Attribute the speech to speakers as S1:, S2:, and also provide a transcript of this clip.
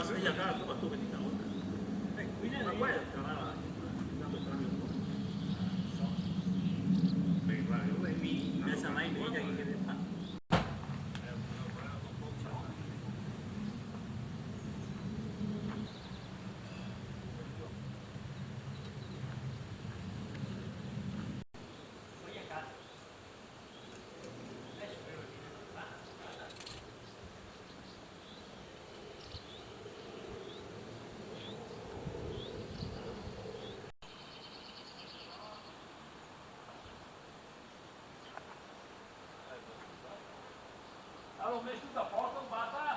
S1: sei a casa, ma tu vedi da onda. Ma qua è il canale, intanto il tramite un po'. Beh, guarda, uno è lì, adesso mai vede che deve fare. Allora, ho messo da porta, basta.